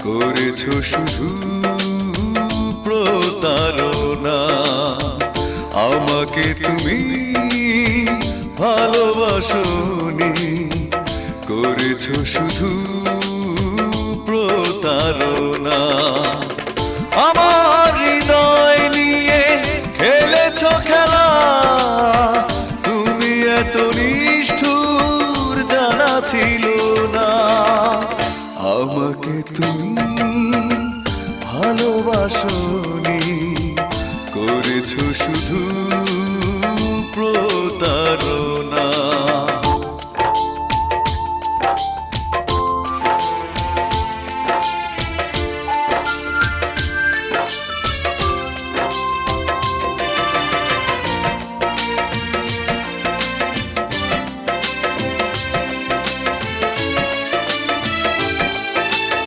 করেছো শুধু প্রতারণা। আমাকে তুমি ভালোবাসোনি, করেছো শুধু প্রতারণা। আমার হৃদয় নিয়ে খেলেছো খেলা, তুমি এত নিষ্ঠুর জানা ছিল না। আমাকে তুমি ভালোবাসোনি, করেছো শুধু প্রতারণা।